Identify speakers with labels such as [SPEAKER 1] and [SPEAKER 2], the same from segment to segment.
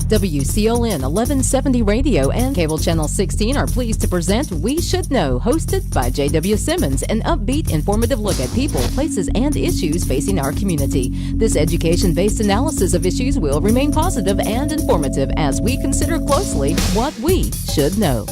[SPEAKER 1] WCLN 1170 Radio and Cable Channel 16 are pleased to present We Should Know, hosted by J.W. Simmons, an upbeat, informative look at people, places, and issues facing our community. This education-based analysis of issues will remain positive and informative as we consider closely what we should know.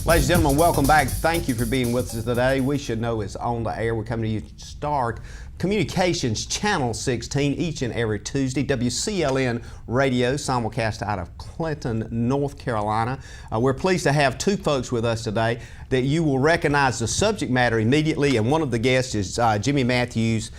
[SPEAKER 2] Ladies and gentlemen, welcome back. Thank you for being with us today. We Should Know is on the air. We're coming to you Star Communications Channel 16 each and every Tuesday. WCLN Radio, simulcast out of Clinton, North Carolina. We're pleased to have two folks with us today that you will recognize the subject matter immediately, and one of the guests is Jimmy Matthews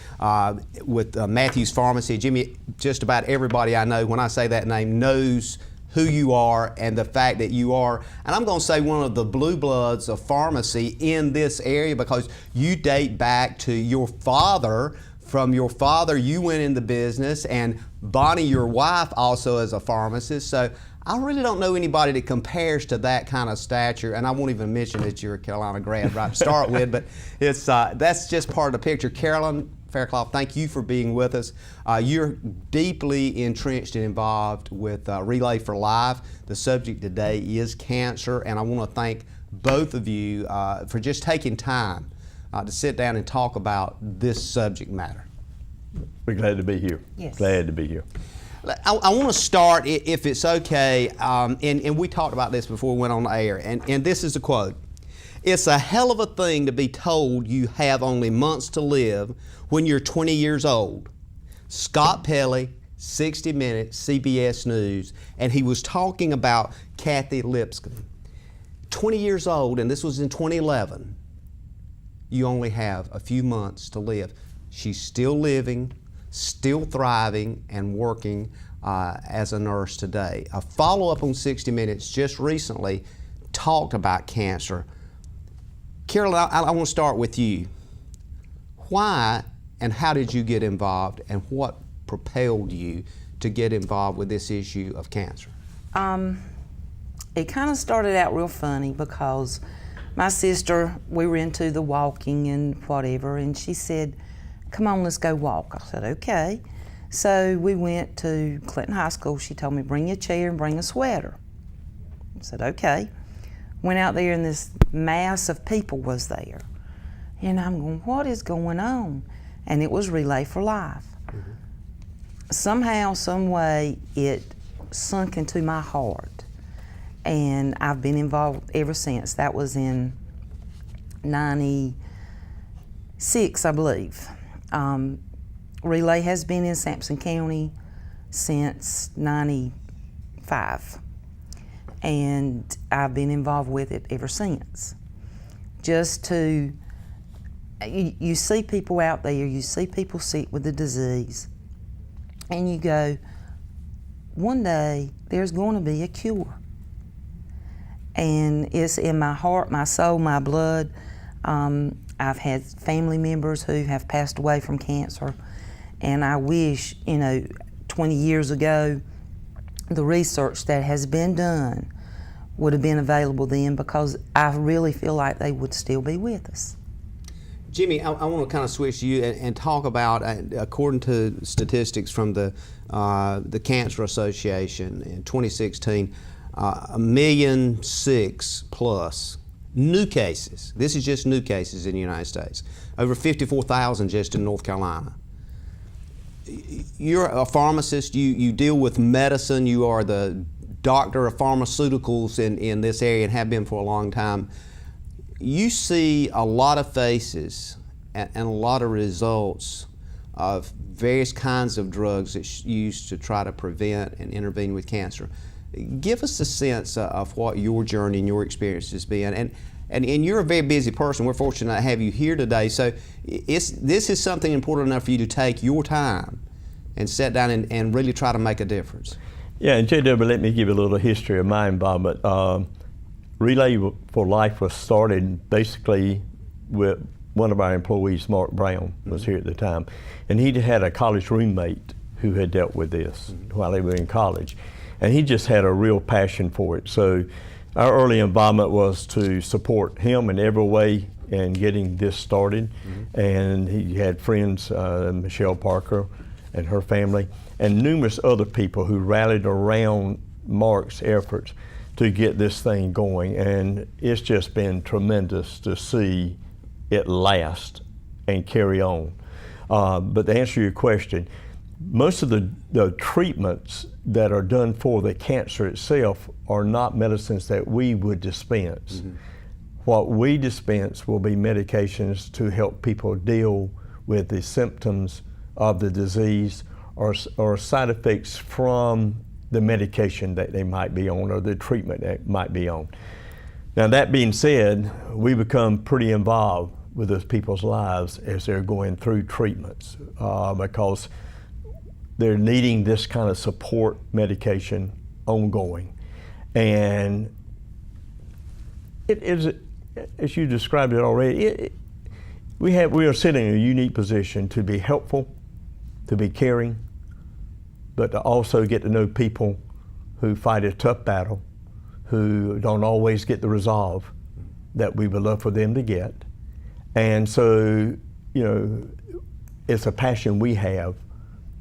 [SPEAKER 2] with Matthews Pharmacy. Jimmy, just about everybody I know, when I say that name, knows who you are and the fact that you are, and I'm going to say one of the blue bloods of pharmacy in this area, because you date back to your father. From your father, you went into business, and Bonnie, your wife, also as a pharmacist. So I really don't know anybody that compares to that kind of stature, and I won't even mention that you're a Carolina grad right to start with, but it's that's just part of the picture. Carolyn Fairclough, thank you for being with us. You're deeply entrenched and involved with Relay for Life. The subject today is cancer, and I want to thank both of you for just taking time to sit down and talk about this subject matter.
[SPEAKER 3] We're glad to be here.
[SPEAKER 4] Yes.
[SPEAKER 3] Glad to be here.
[SPEAKER 2] I want to start, if it's okay, and we talked about this before we went on the air, and this is a quote. "It's a hell of a thing to be told you have only months to live when you're 20 years old." Scott Pelley, 60 Minutes, CBS News, and he was talking about Kathy Lipscomb. 20 years old, and this was in 2011. You only have a few months to live. She's still living, still thriving, and working as a nurse today. A follow-up on 60 Minutes just recently talked about cancer. Carol, I want to start with you. Why and how did you get involved, and what propelled you to get involved with this issue of cancer?
[SPEAKER 4] It kind of started out real funny because my sister, we were into the walking and whatever, and she said, "Come on, let's go walk." I said, "Okay." So we went to Clinton High School. She told me, "Bring a chair and bring a sweater." I said, "Okay." Went out there, and this mass of people was there. And I'm going, what is going on? And it was Relay for Life. Mm-hmm. Somehow, some way, it sunk into my heart. And I've been involved ever since. That was in 96, I believe. Relay has been in Sampson County since 95. And I've been involved with it ever since. Just to, you see people out there, you see people sick with the disease, and you go, one day there's going to be a cure. And it's in my heart, my soul, my blood. I've had family members who have passed away from cancer, and I wish, 20 years ago, the research that has been done would have been available then, because I really feel like they would still be with us.
[SPEAKER 2] Jimmy, I want to kind of switch to you and talk about, according to statistics from the Cancer Association in 2016, 1,000,006 plus new cases. This is just new cases in the United States. Over 54,000 just in North Carolina. You're a pharmacist, you deal with medicine, you are the doctor of pharmaceuticals in this area and have been for a long time. You see a lot of faces and a lot of results of various kinds of drugs that's used to try to prevent and intervene with cancer. Give us a sense of what your journey and your experience has been. And you're a very busy person. We're fortunate to have you here today. So this is something important enough for you to take your time and sit down and really try to make a difference.
[SPEAKER 3] Yeah, and JW, let me give you a little history of my involvement. Relay for Life was started basically with one of our employees, Mark Brown, was here at the time. And he had a college roommate who had dealt with this while they were in college. And he just had a real passion for it. So our early involvement was to support him in every way in getting this started. And he had friends, Michelle Parker and her family, and numerous other people who rallied around Mark's efforts to get this thing going, and it's just been tremendous to see it last and carry on. But to answer your question, most of the treatments that are done for the cancer itself are not medicines that we would dispense. Mm-hmm. What we dispense will be medications to help people deal with the symptoms of the disease or side effects from the medication that they might be on or the treatment that might be on. Now, that being said, we become pretty involved with those people's lives as they're going through treatments because they're needing this kind of support medication ongoing. And it is, as you described it already, we are sitting in a unique position to be helpful, to be caring, but to also get to know people who fight a tough battle, who don't always get the resolve that we would love for them to get. And so, you know, it's a passion we have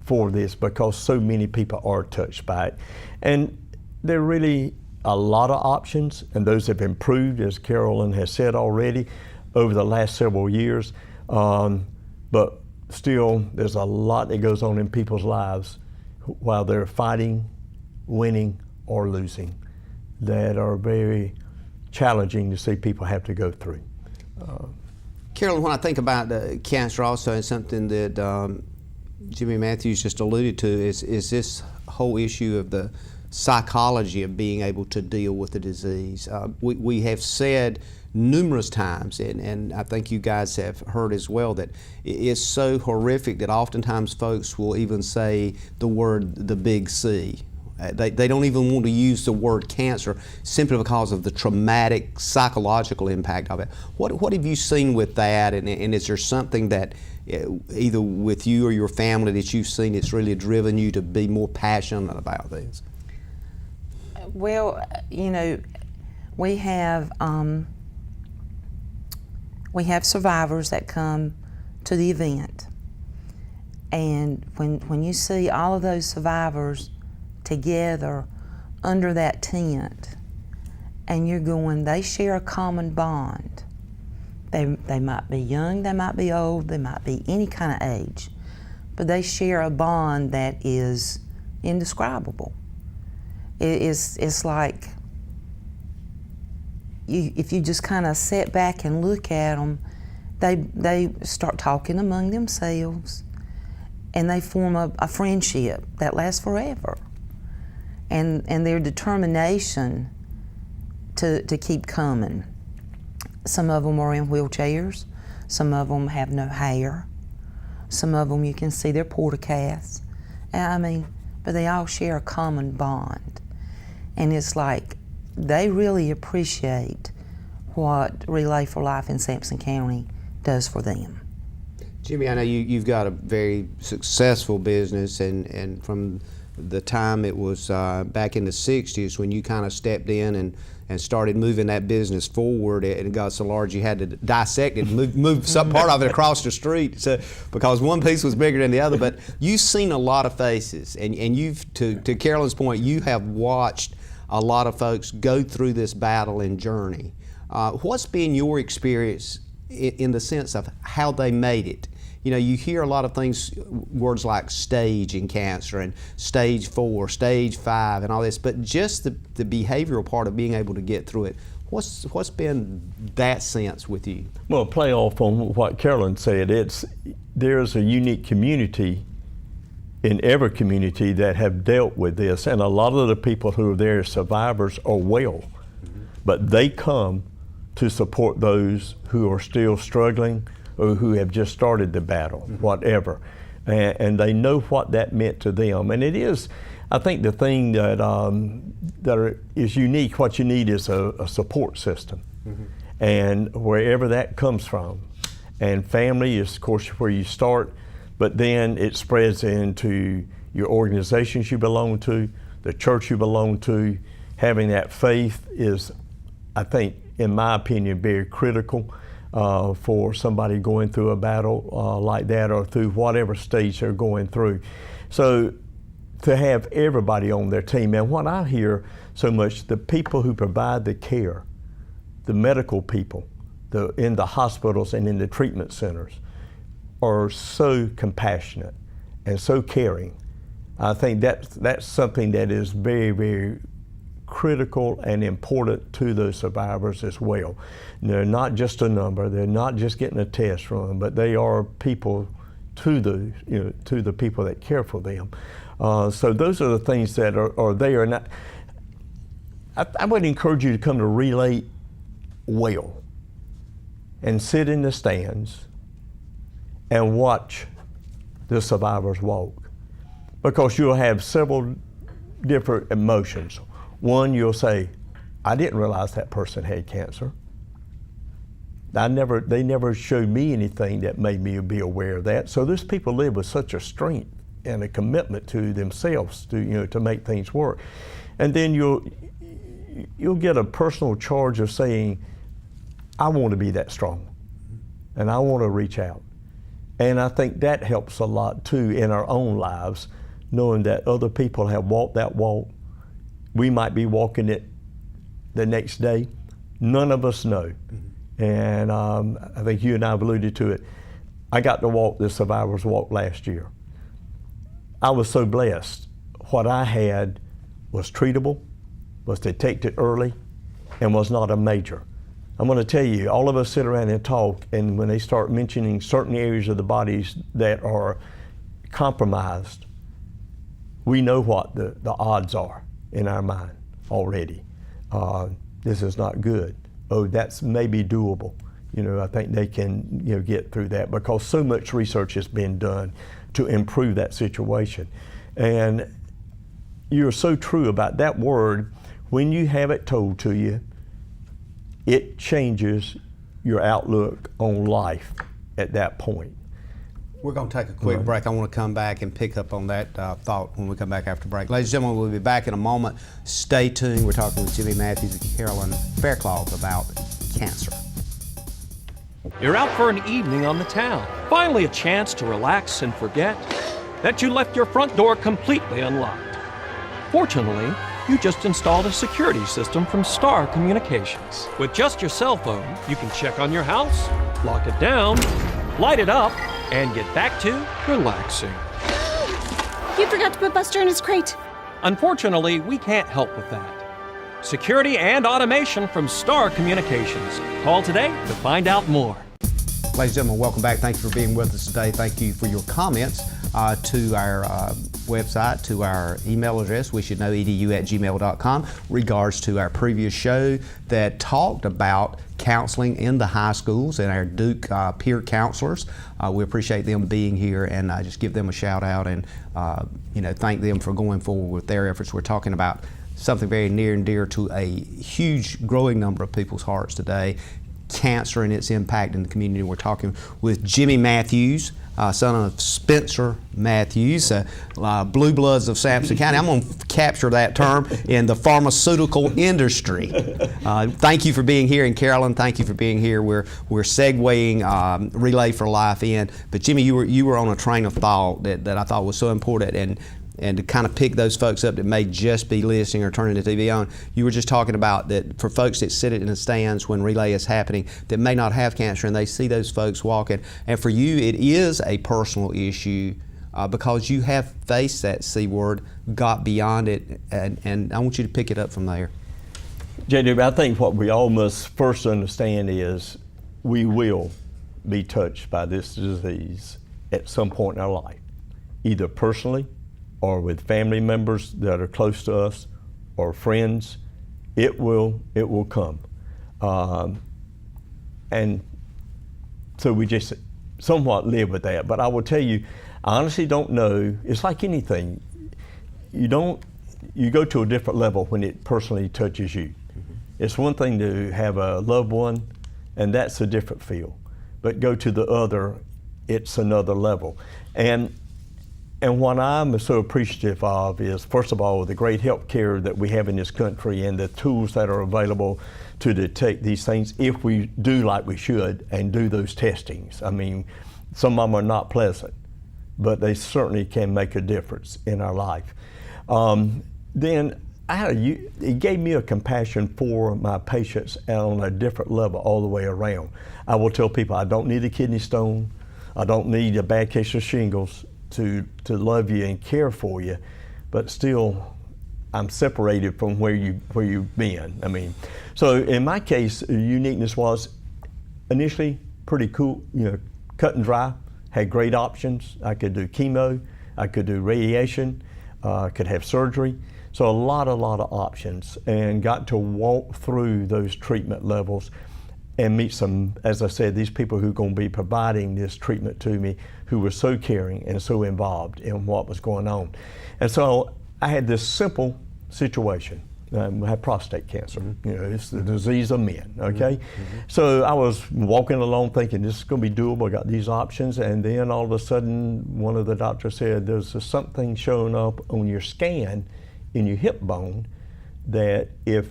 [SPEAKER 3] for this because so many people are touched by it. And there are really a lot of options, and those have improved, as Carolyn has said already, over the last several years. But still, there's a lot that goes on in people's lives while they're fighting, winning, or losing that are very challenging to see people have to go through.
[SPEAKER 2] Carolyn, when I think about cancer also, and something that Jimmy Matthews just alluded to, is this whole issue of the psychology of being able to deal with the disease. We have said numerous times, and I think you guys have heard as well, that it's so horrific that oftentimes folks will even say the word the big C. They don't even want to use the word cancer simply because of the traumatic psychological impact of it. What have you seen with that, and is there something that either with you or your family that you've seen that's really driven you to be more passionate about this?
[SPEAKER 4] Well, you know, we have survivors that come to the event, and when you see all of those survivors together under that tent, and you're going, they share a common bond. They might be young, they might be old, they might be any kind of age, but they share a bond that is indescribable. It's like, if you just kind of sit back and look at them, they start talking among themselves, and they form a friendship that lasts forever. And their determination to keep coming. Some of them are in wheelchairs, some of them have no hair, some of them you can see their porta casts. I mean, but they all share a common bond. And it's like they really appreciate what Relay for Life in Sampson County does for them.
[SPEAKER 2] Jimmy, I know you've got a very successful business, and from the time it was back in the 60s when you kind of stepped in and started moving that business forward, and it got so large you had to dissect it and move some part of it across the street, so, because one piece was bigger than the other. But you've seen a lot of faces, and you've, to Carolyn's point, you have watched a lot of folks go through this battle and journey. What's been your experience in the sense of how they made it? You know, you hear a lot of things, words like stage in cancer and stage 4, stage 5 and all this, but just the behavioral part of being able to get through it, what's been that sense with you?
[SPEAKER 3] Well, play off on what Carolyn said, there's a unique community in every community that have dealt with this, and a lot of the people who are there as survivors are well, but they come to support those who are still struggling or who have just started the battle, whatever. And they know what that meant to them. And it is, I think the thing that is unique, what you need is a support system. And wherever that comes from. And family is, of course, where you start, but then it spreads into your organizations you belong to, the church you belong to. Having that faith is, I think, in my opinion, very critical for somebody going through a battle like that, or through whatever stage they're going through. So to have everybody on their team. And what I hear so much, the people who provide the care, the medical people in the hospitals and in the treatment centers are so compassionate and so caring. I think that's something that is very, very critical and important to those survivors as well. They're not just a number, they're not just getting a test run, but they are people to the people that care for them. So those are the things that are there. And I would encourage you to come to Relay well and sit in the stands and watch the survivors walk, because you'll have several different emotions. One, you'll say, I didn't realize that person had cancer. They never showed me anything that made me be aware of that. So those people live with such a strength and a commitment to themselves to make things work. And then you'll get a personal charge of saying, I want to be that strong and I want to reach out. And I think that helps a lot too in our own lives, knowing that other people have walked that walk. We might be walking it the next day. None of us know. And I think you and I have alluded to it. I got to walk the Survivor's Walk last year. I was so blessed. What I had was treatable, was detected early, and was not a major. I'm going to tell you, all of us sit around and talk, and when they start mentioning certain areas of the bodies that are compromised, we know what the odds are in our mind already. This is not good. Oh, that's maybe doable. I think they can get through that, because so much research has been done to improve that situation. And you're so true about that word. When you have it told to you, it changes your outlook on life at that point.
[SPEAKER 2] We're going to take a quick break. I want to come back and pick up on that thought when we come back after break. Ladies and gentlemen, we'll be back in a moment. Stay tuned. We're talking with Jimmy Matthews and Carolyn Faircloth about cancer.
[SPEAKER 5] You're out for an evening on the town. Finally a chance to relax and forget that you left your front door completely unlocked. Fortunately, you just installed a security system from Star Communications. With just your cell phone, you can check on your house, lock it down, light it up, and get back to relaxing.
[SPEAKER 6] You forgot to put Buster in his crate.
[SPEAKER 5] Unfortunately, we can't help with that. Security and automation from Star Communications. Call today to find out more.
[SPEAKER 2] Ladies and gentlemen, welcome back. Thank you for being with us today. Thank you for your comments to our website, to our email address, weshouldknowedu@gmail.com, regards to our previous show that talked about counseling in the high schools and our Duke peer counselors. We appreciate them being here, and I just give them a shout out and thank them for going forward with their efforts. We're talking about something very near and dear to a huge growing number of people's hearts today, cancer and its impact in the community. We're talking with Jimmy Matthews, son of Spencer Matthews, Blue Bloods of Sampson County. I'm going to capture that term in the pharmaceutical industry. Thank you for being here, and Carolyn, thank you for being here. We're segueing Relay for Life in, but Jimmy, you were on a train of thought that I thought was so important, and to kind of pick those folks up that may just be listening or turning the TV on. You were just talking about that for folks that sit in the stands when Relay is happening that may not have cancer, and they see those folks walking. And for you, it is a personal issue because you have faced that C word, got beyond it, and I want you to pick it up from there.
[SPEAKER 3] JW, I think what we all must first understand is we will be touched by this disease at some point in our life, either personally or with family members that are close to us, or friends. It will come. And so we just somewhat live with that. But I will tell you, I honestly don't know. It's like anything. You go to a different level when it personally touches you. It's one thing to have a loved one, and that's a different feel. But go to the other, it's another level. And what I'm so appreciative of is, first of all, the great health care that we have in this country and the tools that are available to detect these things if we do like we should and do those testings. I mean, some of them are not pleasant, but they certainly can make a difference in our life. Then it gave me a compassion for my patients on a different level all the way around. I will tell people I don't need a kidney stone, I don't need a bad case of shingles to love you and care for you, but still I'm separated from where you've been. I mean, so in my case, the uniqueness was initially pretty cool, cut and dry, had great options. I could do chemo, I could do radiation, could have surgery. So a lot of options, and got to walk through those treatment levels and meet some, as I said, these people who are going to be providing this treatment to me, who were so caring and so involved in what was going on. And so I had this simple situation. I had prostate cancer. It's the disease of men, okay? So I was walking along thinking this is going to be doable, I got these options, and then all of a sudden one of the doctors said there's something showing up on your scan in your hip bone that, if,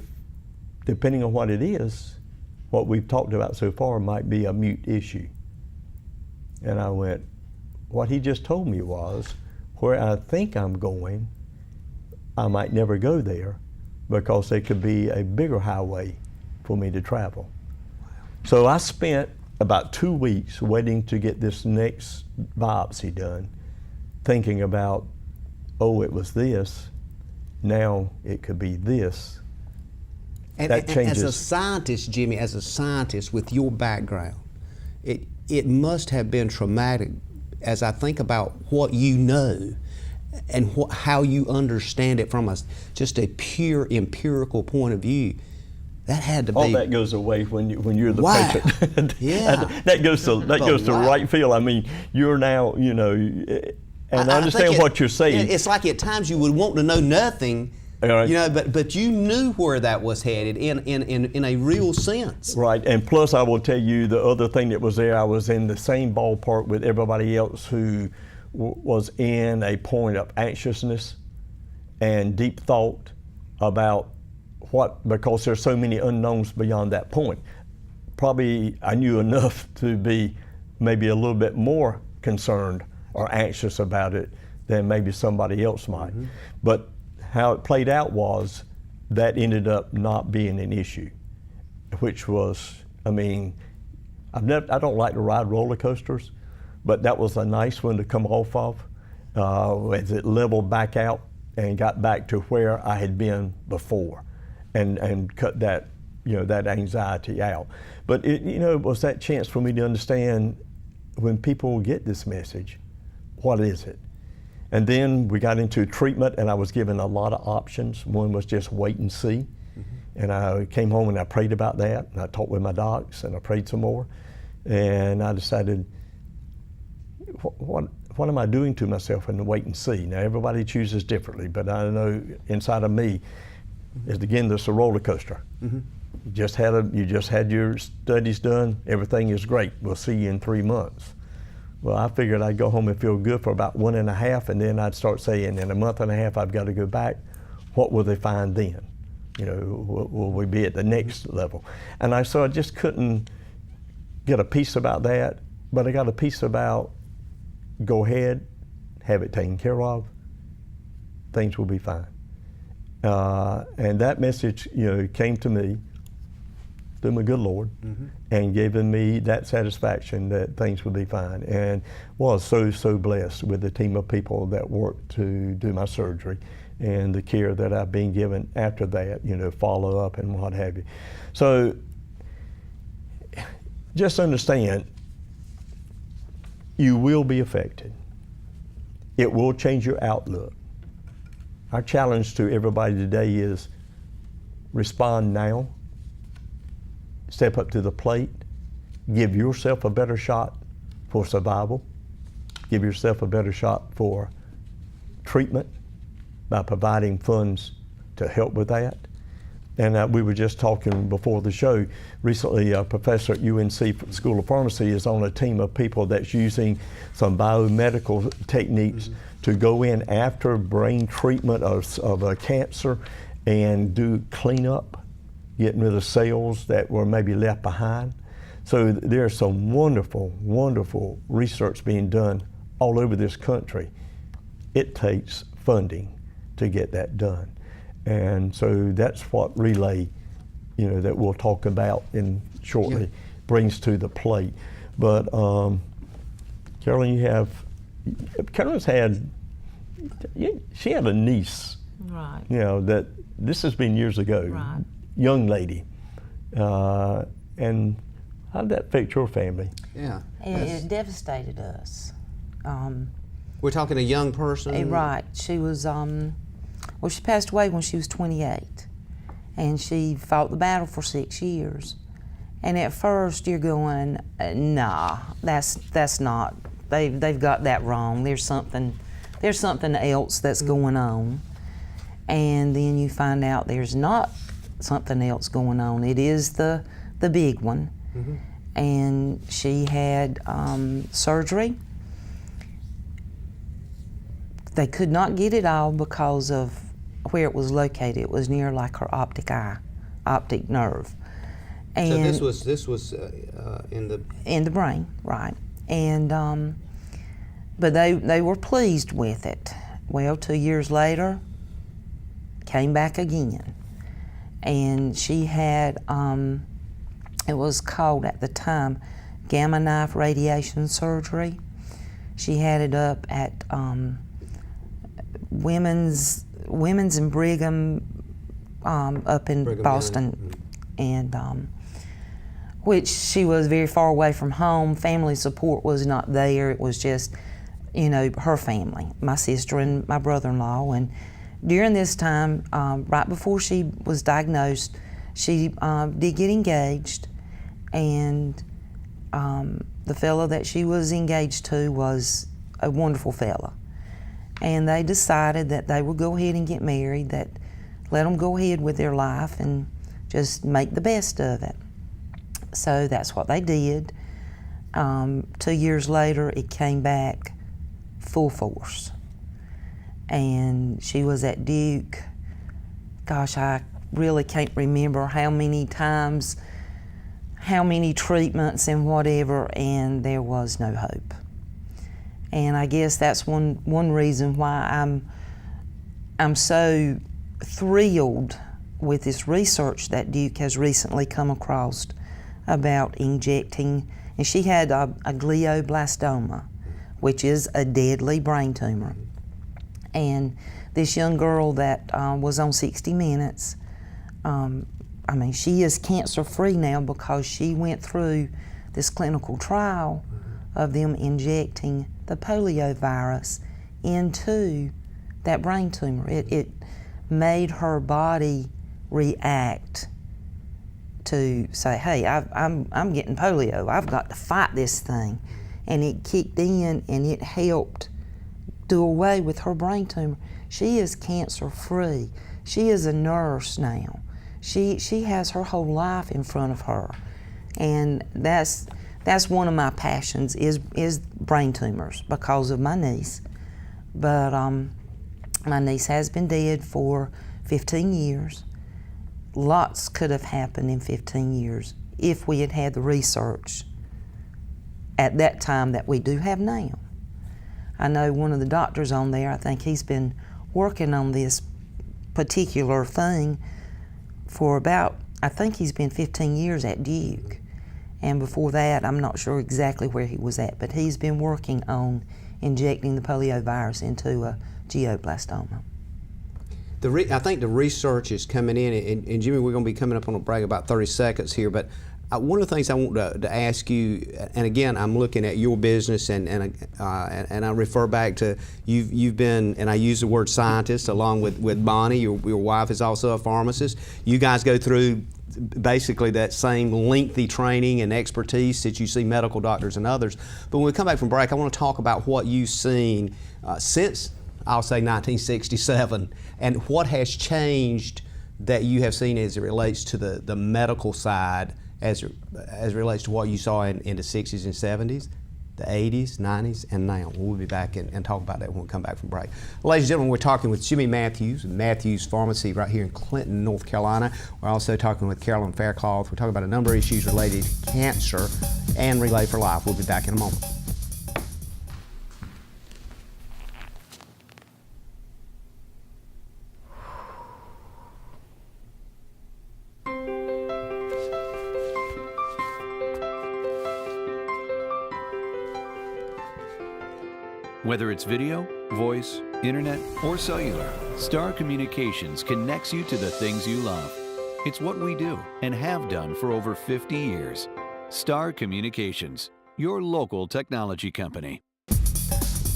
[SPEAKER 3] depending on what it is, what we've talked about so far might be a mute issue. And I went, what he just told me was, where I think I'm going, I might never go there, because there could be a bigger highway for me to travel. So I spent about 2 weeks waiting to get this next biopsy done, thinking about, oh, it was this, now it could be this.
[SPEAKER 2] And,
[SPEAKER 3] that changes.
[SPEAKER 2] As a scientist, Jimmy, as a scientist with your background, it must have been traumatic, as I think about what you know and how you understand it from just a pure empirical point of view. That had to be.
[SPEAKER 3] All that goes away when you're the
[SPEAKER 2] wow.
[SPEAKER 3] patient.
[SPEAKER 2] Yeah.
[SPEAKER 3] that goes to right field. I mean, you're now, and I understand what you're saying.
[SPEAKER 2] It's like at times you would want to know nothing,
[SPEAKER 3] right.
[SPEAKER 2] but you knew where that was headed in a real sense.
[SPEAKER 3] Right, and plus I will tell you the other thing that was there, I was in the same ballpark with everybody else who was in a point of anxiousness and deep thought about because there's so many unknowns beyond that point. Probably I knew enough to be maybe a little bit more concerned or anxious about it than maybe somebody else might. But how it played out was that ended up not being an issue, which was, I mean, I don't like to ride roller coasters, but that was a nice one to come off of as it leveled back out and got back to where I had been before, and cut that that anxiety out. But it was that chance for me to understand, when people get this message, what is it? And then we got into treatment, and I was given a lot of options. One was just wait and see. And I came home and I prayed about that, and I talked with my docs, and I prayed some more. And I decided, what am I doing to myself in the wait and see? Now, everybody chooses differently, but I know inside of me, is again, this a roller coaster. You just had your studies done, everything is great, we'll see you in 3 months. Well, I figured I'd go home and feel good for about 1.5, and then I'd start saying, in a month and a half, I've got to go back. What will they find then? Will we be at the next level? And I just couldn't get a peace about that, but I got a peace about, go ahead, have it taken care of, things will be fine. And that message, came to me through my good Lord, and given me that satisfaction that things would be fine, and was so blessed with the team of people that worked to do my surgery and the care that I've been given after that, follow up and what have you. So just understand, you will be affected. It will change your outlook. Our challenge to everybody today is respond now, step up to the plate, give yourself a better shot for survival, give yourself a better shot for treatment by providing funds to help with that. And we were just talking before the show, recently a professor at UNC School of Pharmacy is on a team of people that's using some biomedical techniques to go in after brain treatment of a cancer and do cleanup, getting rid of cells that were maybe left behind. So there's some wonderful, wonderful research being done all over this country. It takes funding to get that done. And so that's what Relay, that we'll talk about in shortly, brings to the plate. But Carolyn, Carolyn's she had a niece,
[SPEAKER 4] Right.
[SPEAKER 3] that this has been years ago,
[SPEAKER 4] Right.
[SPEAKER 3] young lady. And how did that affect your family?
[SPEAKER 2] Yeah.
[SPEAKER 4] It devastated us.
[SPEAKER 2] We're talking a young person.
[SPEAKER 4] Right. She was, she passed away when she was 28. And she fought the battle for 6 years. And at first you're going, nah, that's not, they've got that wrong. There's something else that's going on. And then you find out there's not something else going on. It is the big one. Mm-hmm. And she had surgery. They could not get it all because of where it was located. It was near like her optic nerve. And
[SPEAKER 2] so this was in the
[SPEAKER 4] brain, right? And but they were pleased with it. Well, 2 years later, came back again, and she had it was called at the time gamma knife radiation surgery. She had it up at Women's and Brigham up in
[SPEAKER 2] Brigham
[SPEAKER 4] Boston, and which she was very far away from home. Family support was not there. It was just, her family, my sister and my brother-in-law. And during this time, right before she was diagnosed, she did get engaged, and the fellow that she was engaged to was a wonderful fella. And they decided that they would go ahead and get married, that let them go ahead with their life and just make the best of it. So that's what they did. 2 years later, it came back full force. And she was at Duke. Gosh, I really can't remember how many times, how many treatments and whatever, and there was no hope. And I guess that's one reason why I'm so thrilled with this research that Duke has recently come across about injecting, and she had a glioblastoma, which is a deadly brain tumor. And this young girl that was on 60 Minutes, she is cancer-free now because she went through this clinical trial of them injecting the polio virus into that brain tumor. It made her body react to say, hey, I'm getting polio. I've got to fight this thing. And it kicked in and it helped do away with her brain tumor. She is cancer-free. She is a nurse now. She has her whole life in front of her. And that's one of my passions is brain tumors because of my niece. But my niece has been dead for 15 years. Lots could have happened in 15 years if we had had the research at that time that we do have now. I know one of the doctors on there, I think he's been working on this particular thing for about, I think he's been 15 years at Duke. And before that, I'm not sure exactly where he was at, but he's been working on injecting the polio virus into a glioblastoma.
[SPEAKER 2] I think the research is coming in, and Jimmy, we're going to be coming up on a break about 30 seconds here, but one of the things I want to ask you, and again, I'm looking at your business, and I refer back to you've been, and I use the word scientist along with Bonnie. Your wife is also a pharmacist. You guys go through basically that same lengthy training and expertise that you see medical doctors and others. But when we come back from break, I want to talk about what you've seen since, I'll say, 1967, and what has changed that you have seen as it relates to the medical side, as it relates to what you saw in the 60s and 70s, the 80s, 90s, and now. We'll be back and talk about that when we come back from break. Ladies and gentlemen, we're talking with Jimmy Matthews, Matthews Pharmacy right here in Clinton, North Carolina. We're also talking with Carolyn Faircloth. We're talking about a number of issues related to cancer and Relay for Life. We'll be back in a moment.
[SPEAKER 7] Whether it's video, voice, internet, or cellular, Star Communications connects you to the things you love. It's what we do and have done for over 50 years. Star Communications, your local technology company.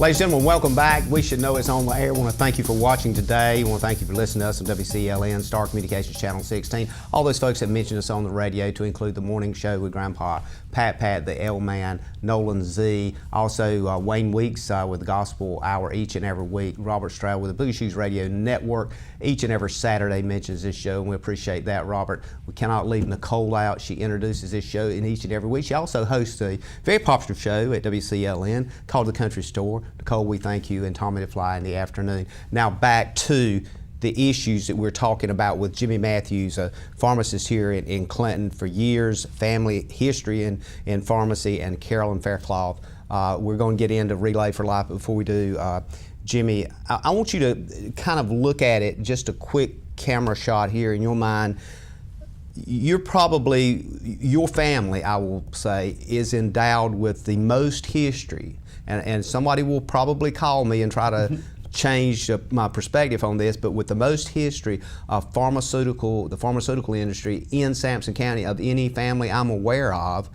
[SPEAKER 2] Ladies and gentlemen, welcome back. We Should Know It's on the air. I want to thank you for watching today. I want to thank you for listening to us on WCLN, Star Communications Channel 16. All those folks that mentioned us on the radio, to include the morning show with Grandpa Pat, the L-Man, Nolan Z, also Wayne Weeks with the Gospel Hour each and every week, Robert Stroud with the Boogie Shoes Radio Network each and every Saturday mentions this show, and we appreciate that, Robert. We cannot leave Nicole out. She introduces this show in each and every week. She also hosts a very popular show at WCLN called The Country Store. Nicole, we thank you, and Tommy DeFly in the afternoon. Now back to the issues that we're talking about with Jimmy Matthews, a pharmacist here in Clinton for years, family history in pharmacy, and Carolyn Faircloth. We're going to get into Relay for Life, but before we do, Jimmy, I want you to kind of look at it, just a quick camera shot here in your mind. You're probably, your family, I will say, is endowed with the most history, and somebody will probably call me and try to change my perspective on this, but with the most history of the pharmaceutical industry in Sampson County of any family I'm aware of,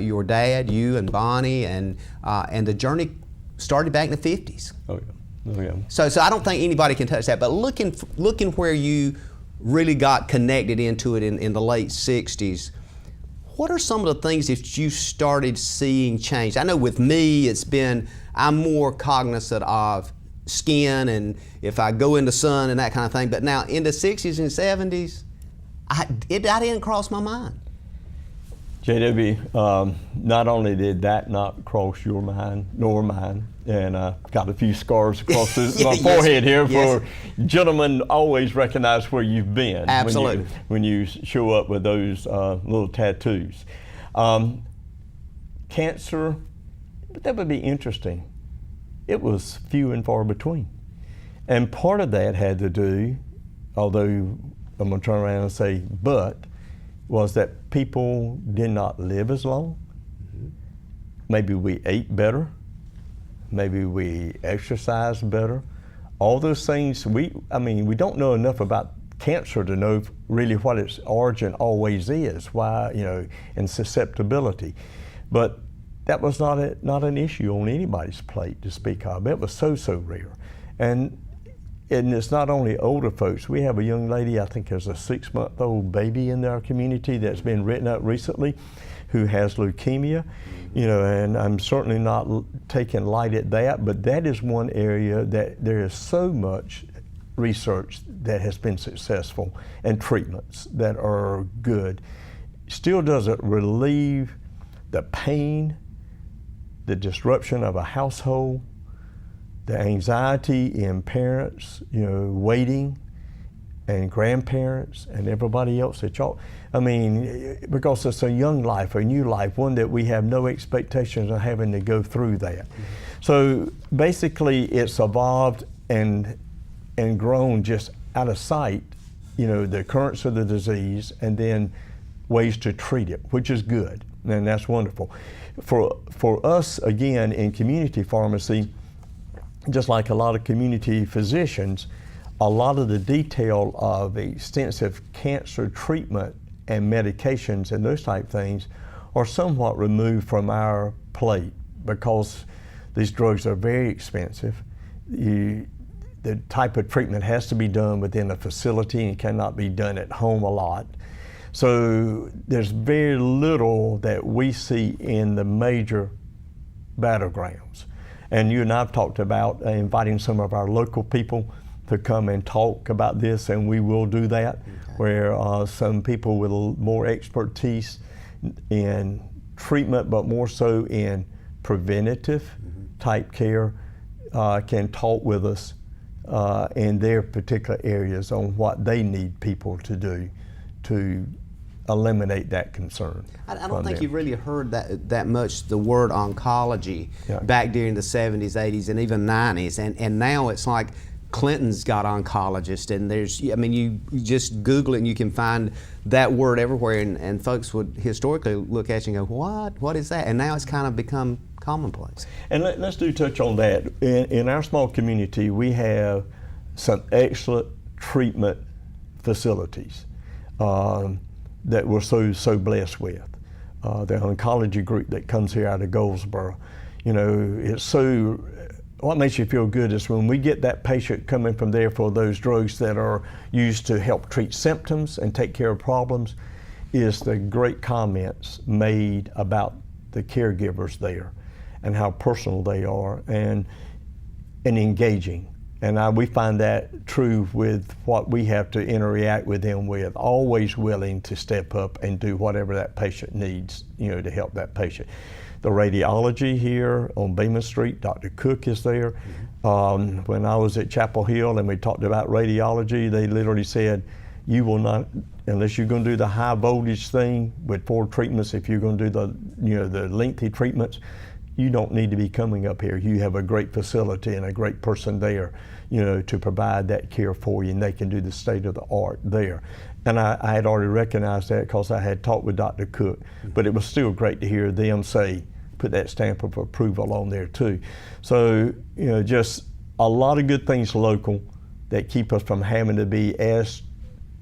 [SPEAKER 2] your dad, you and Bonnie, and the journey started back in the 50s.
[SPEAKER 3] Oh yeah.
[SPEAKER 2] So I don't think anybody can touch that, but looking where you really got connected into it in the late 60s, what are some of the things that you started seeing change? I know with me, I'm more cognizant of skin and if I go in the sun and that kind of thing, but now in the 60s and 70s, I didn't cross my mind.
[SPEAKER 3] JW, not only did that not cross your mind, nor mine, and got a few scars across my forehead here for gentlemen always recognize where you've been.
[SPEAKER 2] Absolutely.
[SPEAKER 3] When you show up with those little tattoos. Cancer, that would be interesting. It was few and far between. And part of that had to do, although I'm going to turn around and say but, was that people did not live as long. Maybe we ate better. Maybe we exercised better. All those things, we don't know enough about cancer to know really what its origin always is, why, and susceptibility. But that was not an issue on anybody's plate to speak of. It was so rare. And it's not only older folks. We have a young lady, I think there's a 6-month-old baby in our community that's been written up recently who has leukemia, and I'm certainly not taking light at that, but that is one area that there is so much research that has been successful and treatments that are good. Still doesn't relieve the pain, the disruption of a household, the anxiety in parents, waiting, and grandparents and everybody else because it's a young life, a new life, one that we have no expectations of having to go through that. So basically it's evolved and grown just out of sight, the occurrence of the disease and then ways to treat it, which is good, and that's wonderful. For us, again, in community pharmacy, just like a lot of community physicians, a lot of the detail of extensive cancer treatment and medications and those type things are somewhat removed from our plate because these drugs are very expensive. The type of treatment has to be done within a facility and cannot be done at home a lot. So there's very little that we see in the major battlegrounds. And you and I have talked about inviting some of our local people to come and talk about this, and we will do that, where some people with more expertise in treatment, but more so in preventative type care, can talk with us in their particular areas on what they need people to do to eliminate that concern.
[SPEAKER 2] I don't think you've really heard that much the word oncology back during the 70s, 80s, and even 90s, and now it's like Clinton's got oncologists, and you just Google it and you can find that word everywhere, and folks would historically look at you and go, what is that? And now it's kind of become commonplace.
[SPEAKER 3] And let's do touch on that. In our small community, we have some excellent treatment facilities that we're so blessed with. The oncology group that comes here out of Goldsboro, what makes you feel good is when we get that patient coming from there for those drugs that are used to help treat symptoms and take care of problems, is the great comments made about the caregivers there and how personal they are and engaging. And we find that true with what we have to interact with them with, always willing to step up and do whatever that patient needs, to help that patient. The radiology here on Beaman Street, Dr. Cook is there. When I was at Chapel Hill and we talked about radiology, they literally said, you will not, unless you're going to do the high voltage thing with 4 treatments, if you're going to do the lengthy treatments, you don't need to be coming up here. You have a great facility and a great person there, to provide that care for you, and they can do the state of the art there. And I had already recognized that because I had talked with Dr. Cook, but it was still great to hear them put that stamp of approval on there too. So, just a lot of good things local that keep us from having to be as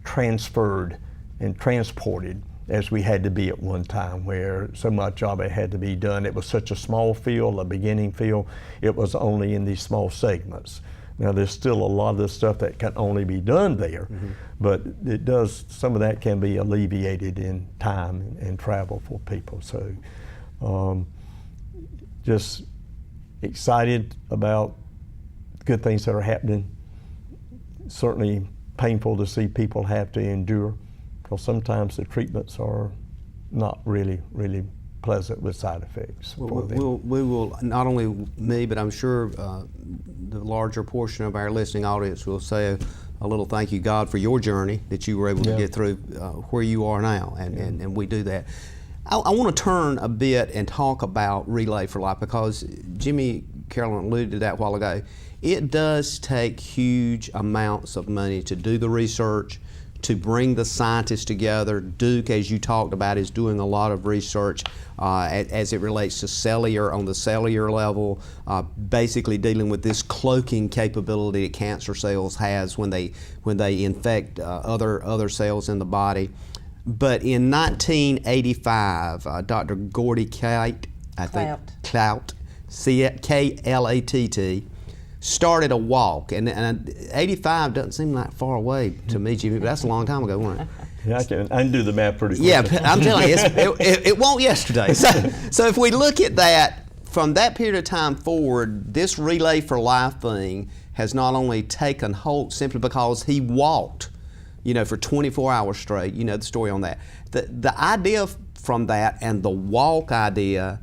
[SPEAKER 3] transferred and transported as we had to be at one time, where so much of it had to be done. It was such a small field, a beginning field. It was only in these small segments. Now there's still a lot of the stuff that can only be done there, but some of that can be alleviated in time and travel for people. So just excited about good things that are happening. Certainly painful to see people have to endure, because sometimes the treatments are not really pleasant with side effects.
[SPEAKER 2] We will, not only me, but I'm sure the larger portion of our listening audience will say a little thank you, God, for your journey that you were able to get through where you are now, and we do that. I want to turn a bit and talk about Relay for Life, because Jimmy Carolyn alluded to that a while ago. It does take huge amounts of money to do the research, to bring the scientists together. Duke, as you talked about, is doing a lot of research as it relates to on the cellular level, basically dealing with this cloaking capability that cancer cells has when they infect other cells in the body. But in 1985, Dr. Gordy Clout, K-L-A-T-T, started a walk, and 85 doesn't seem like far away to me, Jimmy, but that's a long time ago, wasn't it?
[SPEAKER 3] Yeah, I can do the math pretty quickly.
[SPEAKER 2] Yeah, I'm telling you, it won't yesterday. So if we look at that, from that period of time forward, this Relay for Life thing has not only taken hold simply because he walked, for 24 hours straight, the story on that. The idea from that and the walk idea,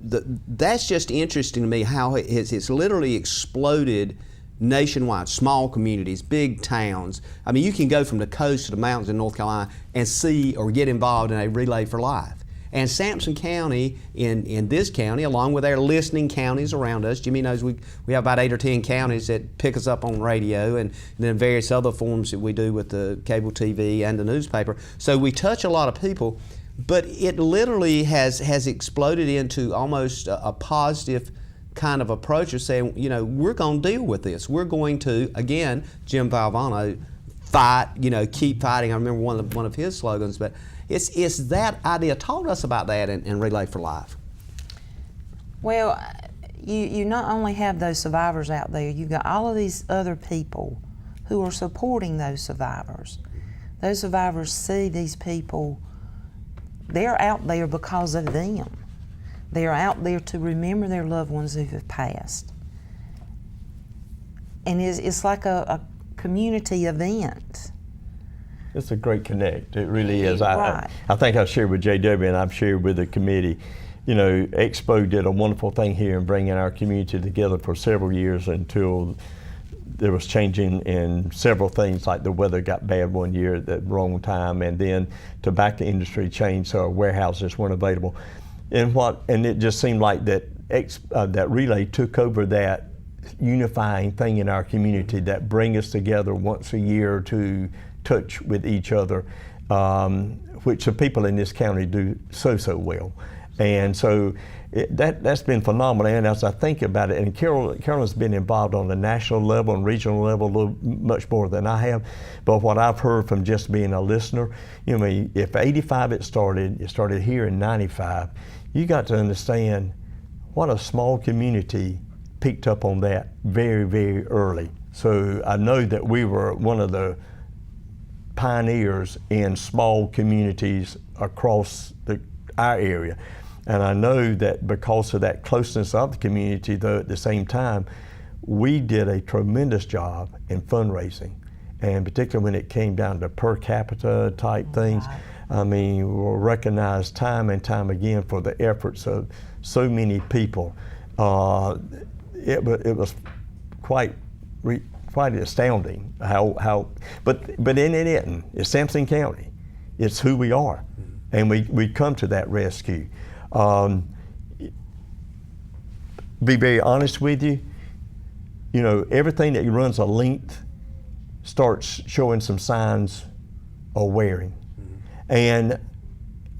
[SPEAKER 2] that's just interesting to me, how it's literally exploded nationwide, small communities, big towns. I mean, you can go from the coast to the mountains in North Carolina and see or get involved in a Relay for Life. And Sampson County, in this county, along with our listening counties around us, Jimmy knows we have about 8 or 10 counties that pick us up on radio, and then various other forms that we do with the cable TV and the newspaper. So we touch a lot of people, but it literally has exploded into almost a positive kind of approach of saying, we're going to deal with this. We're going to, again, Jim Valvano, fight, keep fighting. I remember one of his slogans, but it's that idea. Talk to us about that in Relay for Life.
[SPEAKER 4] Well, you not only have those survivors out there, you've got all of these other people who are supporting those survivors. Those survivors see these people, they're out there because of them. They're out there to remember their loved ones who have passed. And it's like a community event.
[SPEAKER 3] It's a great connect. It really is.
[SPEAKER 4] Right.
[SPEAKER 3] I think I've shared with JW and I've shared with the committee. Expo did a wonderful thing here in bringing our community together for several years until there was changing in several things, like the weather got bad one year at the wrong time, and then tobacco industry changed, so our warehouses weren't available. And it just seemed like that Relay took over that unifying thing in our community that bring us together once a year to touch with each other, which the people in this county do so well. And so that's been phenomenal. And as I think about it, and Carolyn's been involved on the national level and regional level a little much more than I have. But what I've heard from just being a listener, you know, if 85 it started here in 95, you got to understand what a small community picked up on that very, very early. So I know that we were one of the pioneers in small communities across our area. And I know that because of that closeness of the community, though at the same time, we did a tremendous job in fundraising. And particularly when it came down to per capita type things, I mean, we were recognized time and time again for the efforts of so many people. It was quite astounding but in it isn't. It's Sampson County. It's who we are. And we come to that rescue. Be very honest with you, you know, everything that runs a length starts showing some signs of wearing. And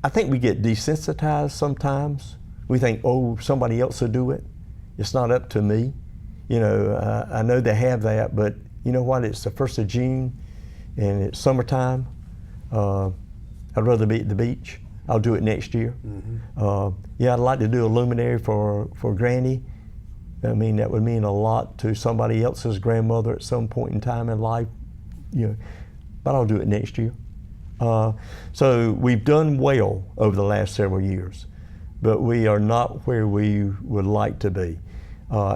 [SPEAKER 3] I think we get desensitized sometimes. We think, oh, somebody else will do it. It's not up to me. You know, I know they have that, but you know what? It's the 1st of June and it's summertime. I'd rather be at the beach. I'll do it next year. Yeah, I'd like to do a luminary for Granny. I mean, that would mean a lot to somebody else's grandmother at some point in time in life, you know, but I'll do it next year. So we've done well over the last several years, but we are not where we would like to be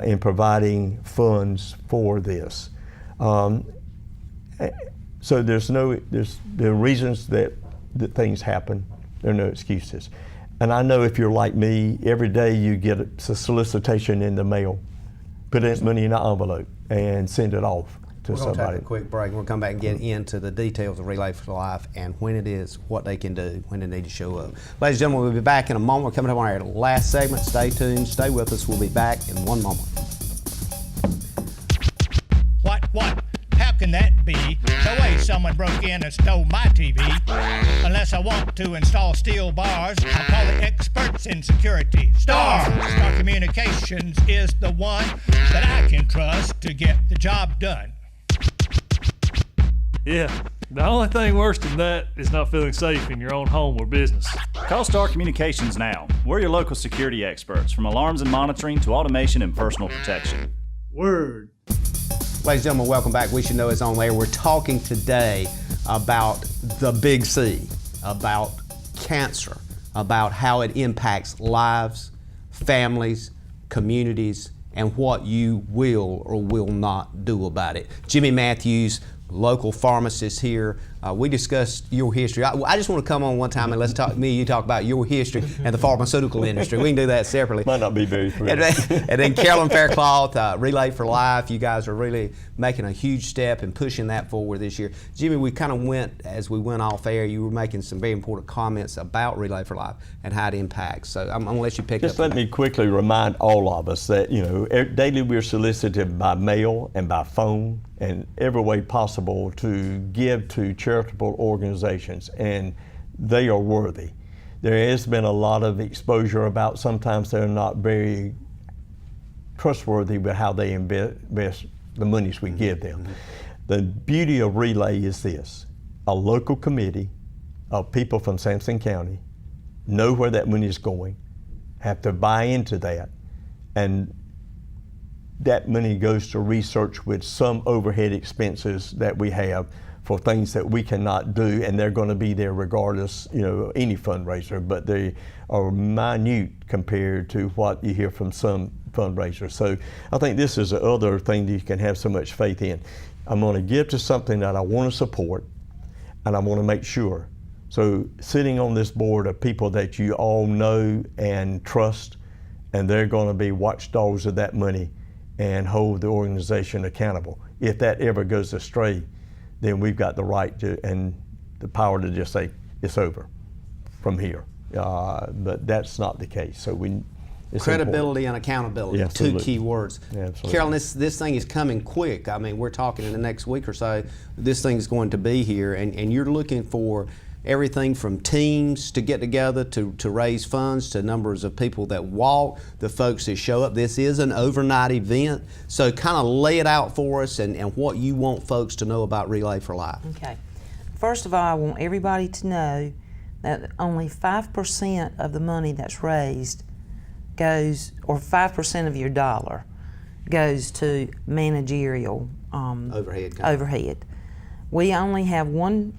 [SPEAKER 3] in providing funds for this. So there are reasons that things happen. There are no excuses. And I know if you're like me, every day you get a solicitation in the mail, put that money in an envelope and send it off to somebody.
[SPEAKER 2] We're going to take a quick break. We'll come back and get into the details of Relay for Life and when it is, what they can do, when they need to show up. Ladies and gentlemen, we'll be back in a moment. We're coming up on our last segment. Stay tuned, stay with us. We'll be back in one moment.
[SPEAKER 8] What? How can that be? No way someone broke in and stole my TV. Unless I want to install steel bars, I'll call the experts in security. Star Communications is the one that I can trust to get the job done.
[SPEAKER 9] Yeah, the only thing worse than that is not feeling safe in your own home or business.
[SPEAKER 10] Call Star Communications now. We're your local security experts, from alarms and monitoring to automation and personal protection.
[SPEAKER 9] Word.
[SPEAKER 2] Ladies and gentlemen, welcome back. We Should Know is on air. We're talking today about the Big C, about cancer, about how it impacts lives, families, communities, and what you will or will not do about it. Jimmy Matthews, local pharmacist here. We discussed your history. I just want to come on one time and let's talk. Me and you talk about your history and the pharmaceutical industry. We can do that separately.
[SPEAKER 3] Might not be very thrilled.
[SPEAKER 2] And then Carolyn Faircloth, Relay for Life. You guys are really making a huge step and pushing that forward this year. Jimmy, we kind of went, as we went off air, you were making some very important comments about Relay for Life and how it impacts. So I'm going to let you pick
[SPEAKER 3] Just
[SPEAKER 2] up.
[SPEAKER 3] Let me quickly remind all of us that, you know, daily we're solicited by mail and by phone and every way possible to give to charitable organizations, and they are worthy. There has been a lot of exposure about sometimes they're not very trustworthy with how they invest the monies we give them. The beauty of Relay is this: a local committee of people from Sampson County know where that money is going, have to buy into that, and that money goes to research with some overhead expenses that we have for things that we cannot do, and they're going to be there regardless, you know, any fundraiser, but they are minute compared to what you hear from some fundraisers. So I think this is the other thing that you can have so much faith in. I'm going to give to something that I want to support, and I want to make sure. So sitting on this board of people that you all know and trust, and they're going to be watchdogs of that money and hold the organization accountable. If that ever goes astray, then we've got the right to and the power to just say it's over from here. But that's not the case. So it's
[SPEAKER 2] credibility and accountability,
[SPEAKER 3] yeah,
[SPEAKER 2] two key words.
[SPEAKER 3] Yeah, absolutely.
[SPEAKER 2] Carolyn, this thing is coming quick. I mean, we're talking in the next week or so, this thing is going to be here, and you're looking for everything from teams to get together to raise funds to numbers of people that walk, the folks that show up. This is an overnight event, so kind of lay it out for us and what you want folks to know about Relay for Life.
[SPEAKER 4] Okay. First of all, I want everybody to know that only 5% of the money that's raised goes, or 5% of your dollar goes to managerial overhead. We only have one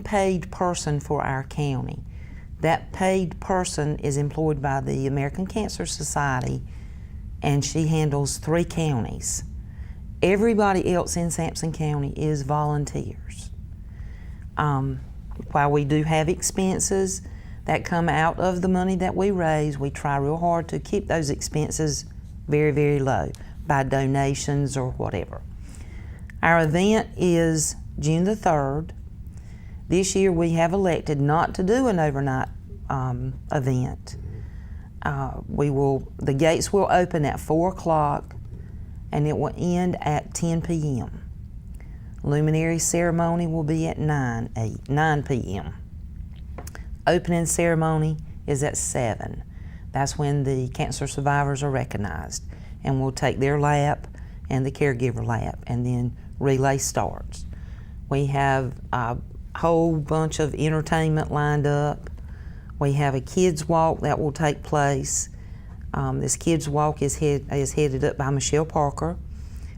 [SPEAKER 4] paid person for our county. That paid person is employed by the American Cancer Society, and she handles 3 counties. Everybody else in Sampson County is volunteers. While we do have expenses that come out of the money that we raise, we try real hard to keep those expenses very, very low by donations or whatever. Our event is June the 3rd. This year we have elected not to do an overnight event. The gates will open at 4 o'clock and it will end at 10 p.m. Luminary ceremony will be at 9 p.m. Opening ceremony is at 7. That's when the cancer survivors are recognized, and we'll take their lap and the caregiver lap, and then Relay starts. We have a whole bunch of entertainment lined up. We have a kids walk that will take place. This kids walk is headed up by Michelle Parker.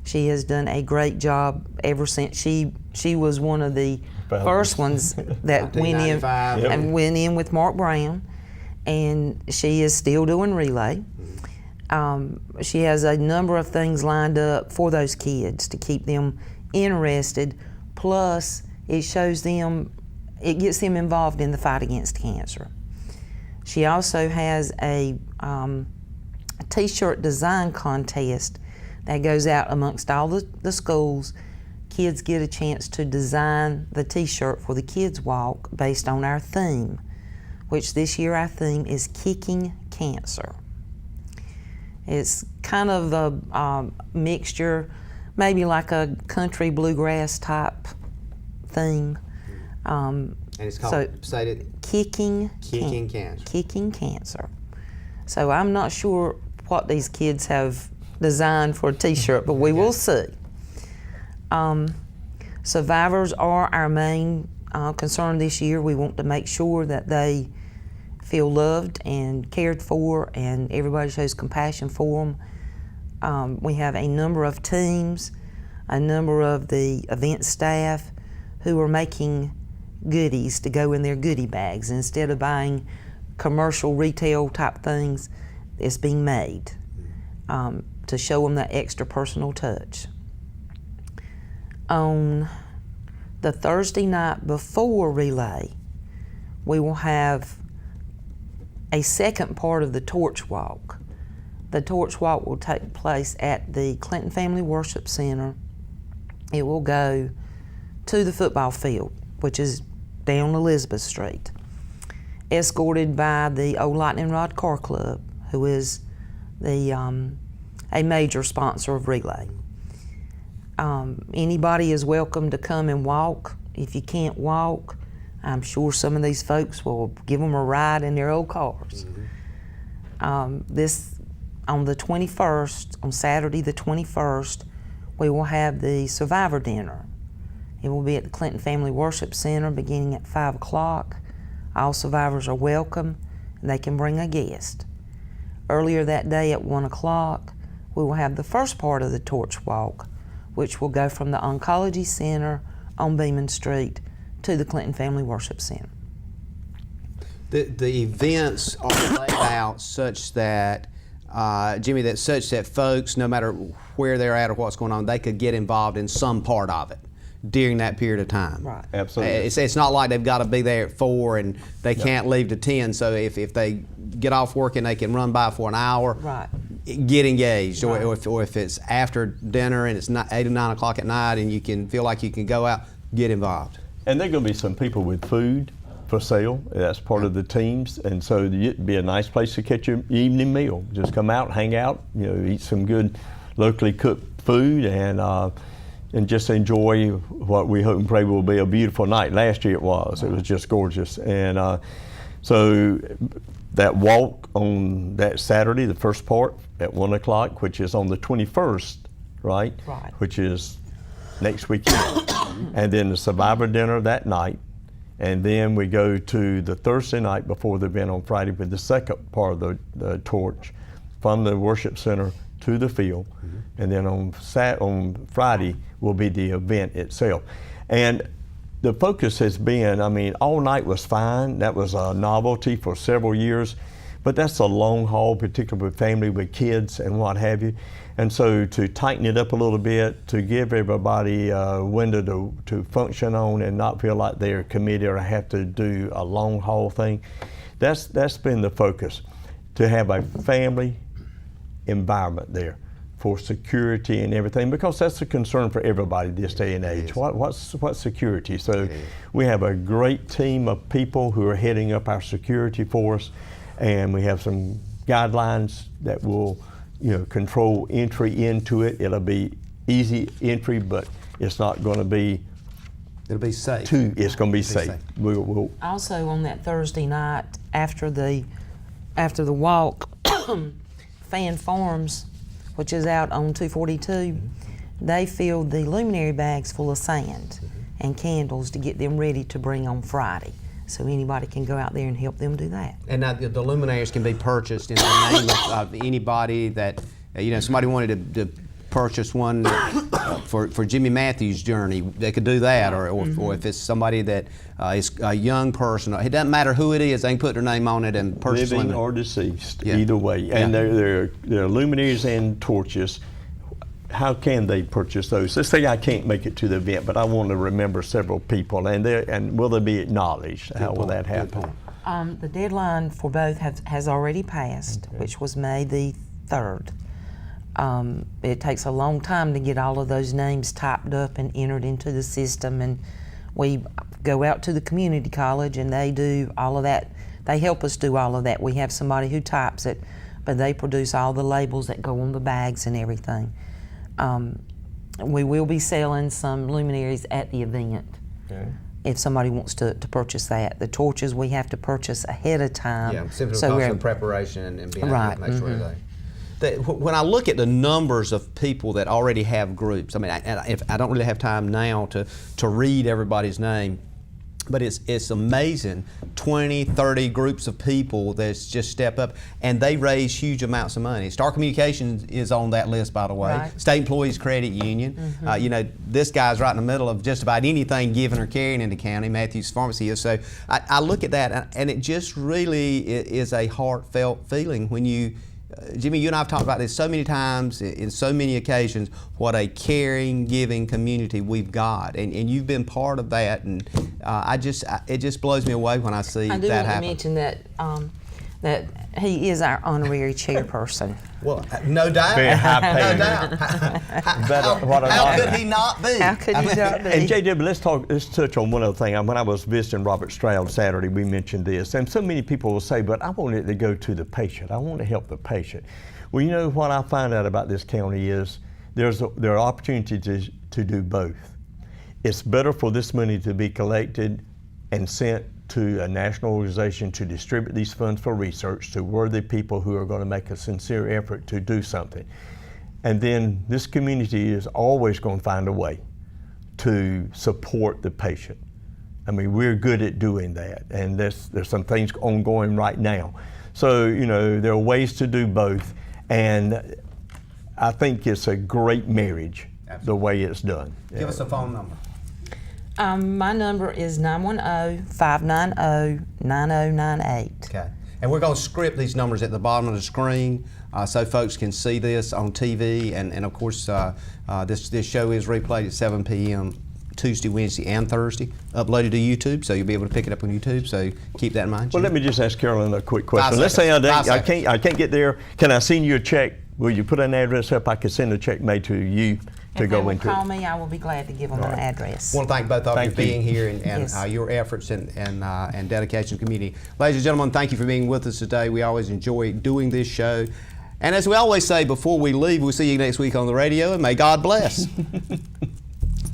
[SPEAKER 4] She has done a great job ever since she was one of the first ones that went in and went in with Mark Brown, and she is still doing Relay. She has a number of things lined up for those kids to keep them interested, plus it shows them, it gets them involved in the fight against cancer. She also has a t-shirt design contest that goes out amongst all the schools. Kids get a chance to design the t-shirt for the kids walk based on our theme, which this year our theme is Kicking Cancer. It's kind of a mixture, maybe like a country bluegrass type theme.
[SPEAKER 2] And it's called,
[SPEAKER 4] Kicking
[SPEAKER 2] Cancer.
[SPEAKER 4] Kicking Cancer. So I'm not sure what these kids have designed for a t-shirt, but we will see. Survivors are our main concern this year. We want to make sure that they feel loved and cared for, and everybody shows compassion for them. We have a number of teams, a number of the event staff who are making goodies to go in their goodie bags. Instead of buying commercial retail type things, it's being made to show them that extra personal touch. On the Thursday night before Relay, we will have a second part of the Torch Walk. The Torch Walk will take place at the Clinton Family Worship Center. It will go to the football field, which is down Elizabeth Street, escorted by the Old Lightning Rod Car Club, who is a major sponsor of Relay. Anybody is welcome to come and walk. If you can't walk, I'm sure some of these folks will give them a ride in their old cars. This, on the 21st, on Saturday the 21st, we will have the Survivor Dinner. It will be at the Clinton Family Worship Center beginning at 5 o'clock. All survivors are welcome, and they can bring a guest. Earlier that day at 1 o'clock, we will have the first part of the Torch Walk, which will go from the Oncology Center on Beeman Street to the Clinton Family Worship Center.
[SPEAKER 2] The events are laid out such that, Jimmy, such that folks, no matter where they're at or what's going on, they could get involved in some part of it during that period of time.
[SPEAKER 4] Right.
[SPEAKER 3] Absolutely.
[SPEAKER 2] It's not like they've got to be there at 4 and they can't leave to 10. So if they get off work and they can run by for an hour,
[SPEAKER 4] right,
[SPEAKER 2] get engaged.
[SPEAKER 4] Right.
[SPEAKER 2] Or if it's after dinner and it's 8 or 9 o'clock at night and you can feel like you can go out, get involved.
[SPEAKER 3] And there are going to be some people with food for sale. That's part of the teams, and so it'd be a nice place to catch your evening meal. Just come out, hang out, eat some good locally cooked food, and and just enjoy what we hope and pray will be a beautiful night. Last year it was. It was just gorgeous. And so that walk on that Saturday, the first part at 1 o'clock, which is on the 21st, right?
[SPEAKER 4] Right.
[SPEAKER 3] Which is next weekend. And then the Survivor dinner that night. And then we go to the Thursday night before the event on Friday with the second part of the torch from the worship center to the field. And then on Friday will be the event itself. And the focus has been, I mean, all night was fine. That was a novelty for several years, but that's a long haul, particularly with family, with kids and what have you. And so to tighten it up a little bit, to give everybody a window to function on and not feel like they're committed or have to do a long haul thing, that's been the focus, to have a family environment there for security and everything, because that's a concern for everybody this day and age. What's security? So we have a great team of people who are heading up our security for us, and we have some guidelines that will, control entry into it. It'll be easy entry, but it's not going to be.
[SPEAKER 2] It'll be safe.
[SPEAKER 3] It's going to be safe. We'll
[SPEAKER 4] also on that Thursday night after the walk, Fan Farms, which is out on 242, they filled the luminary bags full of sand and candles to get them ready to bring on Friday. So anybody can go out there and help them do that.
[SPEAKER 2] And now the luminaries can be purchased in the name of anybody that, somebody wanted to purchase one for Jimmy Matthews' journey, they could do that, or if it's somebody that is a young person, it doesn't matter who it is, they can put their name on it and purchase one.
[SPEAKER 3] Living or deceased, either way. And they're luminaries and torches. How can they purchase those? Let's say I can't make it to the event, but I want to remember several people, and will they be acknowledged? How will that happen?
[SPEAKER 4] The deadline for both has already passed, which was May the 3rd. It takes a long time to get all of those names typed up and entered into the system, and we go out to the community college and they do all of that. They help us do all of that. We have somebody who types it, but they produce all the labels that go on the bags and everything. We will be selling some luminaries at the event. If somebody wants to purchase that. The torches we have to purchase ahead of time.
[SPEAKER 2] Yeah, simply because of preparation and being able to make sure when I look at the numbers of people that already have groups, I mean, I don't really have time now to read everybody's name, but it's amazing, 20, 30 groups of people that's just step up, and they raise huge amounts of money. Star Communications is on that list, by the way.
[SPEAKER 4] Right.
[SPEAKER 2] State Employees Credit Union. This guy's right in the middle of just about anything given or carrying in the county. Matthews Pharmacy is. So I look at that, and it just really is a heartfelt feeling when you, Jimmy, you and I have talked about this so many times, in so many occasions, what a caring, giving community we've got, and you've been part of that, and it just blows me away when I see that happen.
[SPEAKER 4] I do want to mention that he is our honorary chairperson.
[SPEAKER 2] Well, no doubt.
[SPEAKER 3] Very high paid.
[SPEAKER 2] No doubt. How could he not be?
[SPEAKER 4] How could he not be?
[SPEAKER 3] And JW, let's touch on one other thing. When I was visiting Robert Stroud Saturday, we mentioned this, and so many people will say, but I want it to go to the patient. I want to help the patient. Well, you know what I find out about this county is there are opportunities to do both. It's better for this money to be collected and sent to a national organization to distribute these funds for research to worthy people who are going to make a sincere effort to do something. And then this community is always going to find a way to support the patient. I mean, we're good at doing that, and there's some things ongoing right now. So, there are ways to do both, and I think it's a great marriage, the way it's done.
[SPEAKER 2] Give us a phone number.
[SPEAKER 4] My number is 910-590-9098.
[SPEAKER 2] Okay. And we're going to script these numbers at the bottom of the screen so folks can see this on TV. And of course, this show is replayed at 7 p.m. Tuesday, Wednesday, and Thursday, uploaded to YouTube, so you'll be able to pick it up on YouTube. So keep that in mind.
[SPEAKER 3] Well, let me just ask Carolyn a quick question. Let's say I can't get there. Can I send you a check? Will you put an address up? I could send a check made to you to go into.
[SPEAKER 4] If they will call me, I will be glad to give them an address.
[SPEAKER 2] I want to thank both of you for being here and your efforts and dedication to the community. Ladies and gentlemen, thank you for being with us today. We always enjoy doing this show. And as we always say before we leave, we'll see you next week on the radio, and may God bless.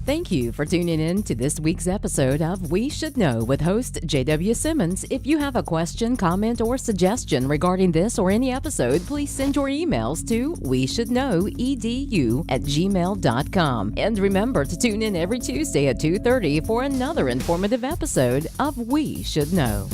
[SPEAKER 1] Thank you for tuning in to this week's episode of We Should Know with host J.W. Simmons. If you have a question, comment, or suggestion regarding this or any episode, please send your emails to weshouldknowedu@gmail.com. And remember to tune in every Tuesday at 2:30 for another informative episode of We Should Know.